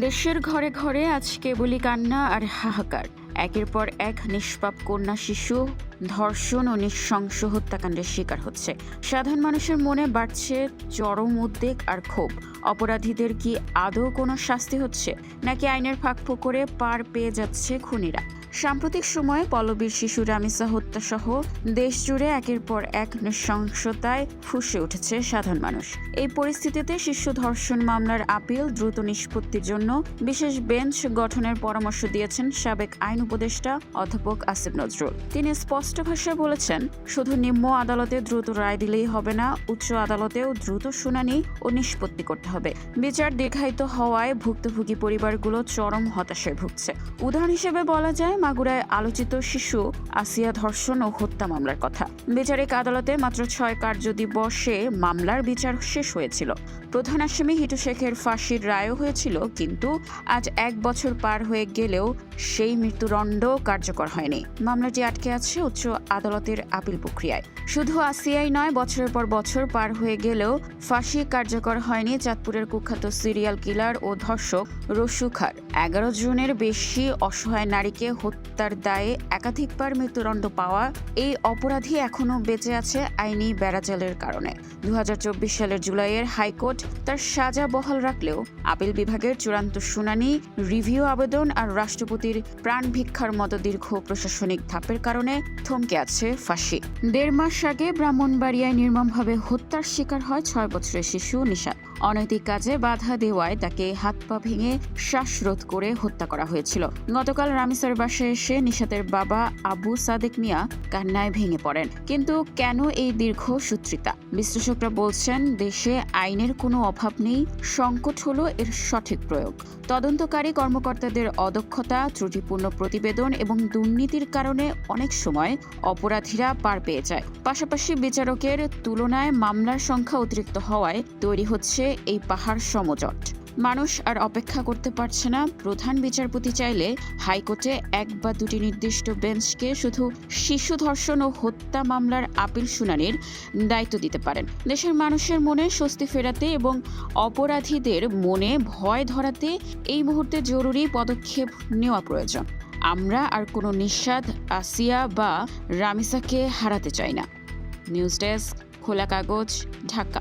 দেশের ঘরে ঘরে আজ কেবলই কান্না আর হাহাকার। একের পর এক নিষ্পাপ কন্যা শিশু ধর্ষণ ও নৃশংস হত্যাকাণ্ডের শিকার হচ্ছে। সাধারণ মানুষের মনে বাড়ছে চরম উদ্বেগ আর ক্ষোভ। অপরাধীদের কি আদৌ কোনো শাস্তি হচ্ছে, নাকি আইনের ফাঁক করে পার পেয়ে যাচ্ছে খুনিরা? সাম্প্রতিক সময়ে পল্লবীর শিশু রামিসা হত্যা সহ দেশ জুড়ে একের পর এক নৃশংসতায় ফুঁসে উঠেছে সাধারণ মানুষ। এই পরিস্থিতিতে শিশু ধর্ষণ মামলার আপিল দ্রুত নিষ্পত্তির জন্য বিশেষ বেঞ্চ গঠনের পরামর্শ দিয়েছেন সাবেক আইন উপদেষ্টা অধ্যাপক আসিফ নজরুল। তিনি স্পষ্ট ভাষায় বলেছেন, শুধু নিম্ন আদালতে দ্রুত রায় দিলেই হবে না, উচ্চ আদালতেও দ্রুত শুনানি ও নিষ্পত্তি করতে হবে। বিচার দীর্ঘায়িত হওয়ায় ভুক্তভোগী পরিবারগুলো চরম হতাশায় ভুগছে। উদাহরণ হিসেবে বলা যায় মাগুরায় আলোচিত শিশু আসিয়া ধর্ষণ ও হত্যা মামলার কথা। বিচারিক আদালতে মাত্র 6 কার্যদিবসে মামলার বিচার শেষ হয়েছিল। প্রধান আসামি হিটু শেখের ফাঁসির রায়ও হয়েছিল, কিন্তু আজ 1 বছর পার হয়ে গেলেও সেই মৃত্যুদণ্ড কার্যকর হয়নি। মামলাটি আটকে আছে উচ্চ আদালতের আপিল প্রক্রিয়ায়। শুধু আসিয়াই নয়, বছরের পর বছর পার হয়ে গেলেও ফাঁসি কার্যকর হয়নি চাঁদপুরের কুখ্যাত সিরিয়াল কিলার ও ধর্ষক রসু খার। 11 জনের বেশি অসহায় নারীকে হত্যার দায়ে একাধিকবার মৃত্যুদণ্ড পাওয়া এই অপরাধী এখনও বেঁচে আছে আইনি বেড়াজালের কারণে। 2024 সালের জুলাইয়ের হাইকোর্ট তার সাজা বহাল রাখলেও আপিল বিভাগের চূড়ান্ত শুনানি, রিভিউ আবেদন আর রাষ্ট্রপতির প্রাণ ভিক্ষার মতো দীর্ঘ প্রশাসনিক ধাপের কারণে থমকে আছে ফাঁসি। 1.5 মাস আগে ব্রাহ্মণবাড়িয়ায় নির্মমভাবে হত্যার শিকার হয় 6 বছরের শিশু নিশাত। অনৈতিক কাজে বাধা দেওয়ায় তাকে হাত পা ভেঙে শ্বাসরোধ করে হত্যা করা হয়েছিল। গতকাল রামিসার বাসায় এসে নিশাতের বাবা আবু সাদেক মিয়া কান্নায় ভেঙে পড়েন। কিন্তু কেন এই দীর্ঘ সূত্রিতা? বিশ্লেষকরা বলছেন, দেশে আইনের কোনো অভাব নেই, সংকট হলো এর সঠিক প্রয়োগ। তদন্তকারী কর্মকর্তাদের অদক্ষতা, ত্রুটিপূর্ণ প্রতিবেদন এবং দুর্নীতির কারণে অনেক সময় অপরাধীরা পার পেয়ে যায়। পাশাপাশি বিচারকের তুলনায় মামলার সংখ্যা অতিরিক্ত হওয়ায় তৈরি হচ্ছে এই পাহাড় সমজট। মানুষ আর অপেক্ষা করতে পারছে না। প্রধান বিচারপতি চাইলে হাইকোর্টে 1 বা 2টি নির্দিষ্ট বেঞ্চকে শুধু শিশু ধর্ষণ ও হত্যা মামলার আপিল শুনানির দায়িত্ব দিতে পারেন। দেশের মানুষের মনে স্বস্তি ফেরাতে এবং অপরাধীদের মনে ভয় ধরাতে এই মুহূর্তে জরুরি পদক্ষেপ নেওয়া প্রয়োজন। আমরা আর কোনো নিঃস্বাদ আসিয়া বা রামিসাকে হারাতে চাই না। নিউজ ডেস্ক, খোলা কাগজ, ঢাকা।